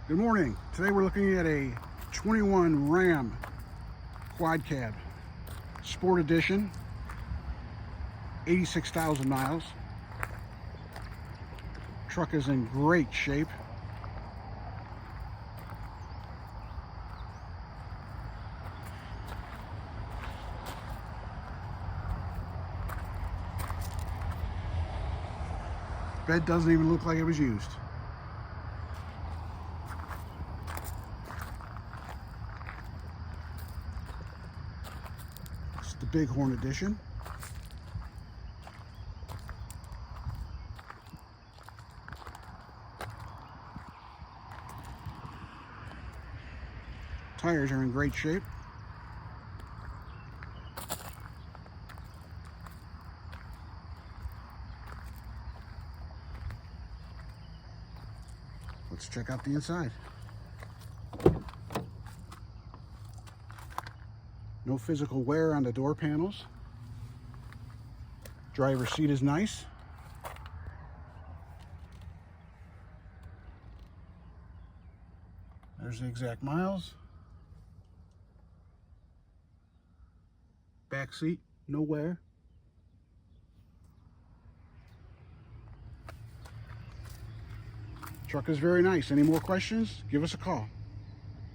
Good morning. Today we're looking at a 21 Ram quad cab, Sport Edition, 86,000 miles. Truck is in great shape. Bed doesn't even look like it was used. It's the Bighorn Edition. Tires are in great shape. Let's check out the inside. No physical wear on the door panels. Driver's seat is nice. There's the exact miles. Back seat, no wear. Truck is very nice. Any more questions? Give us a call.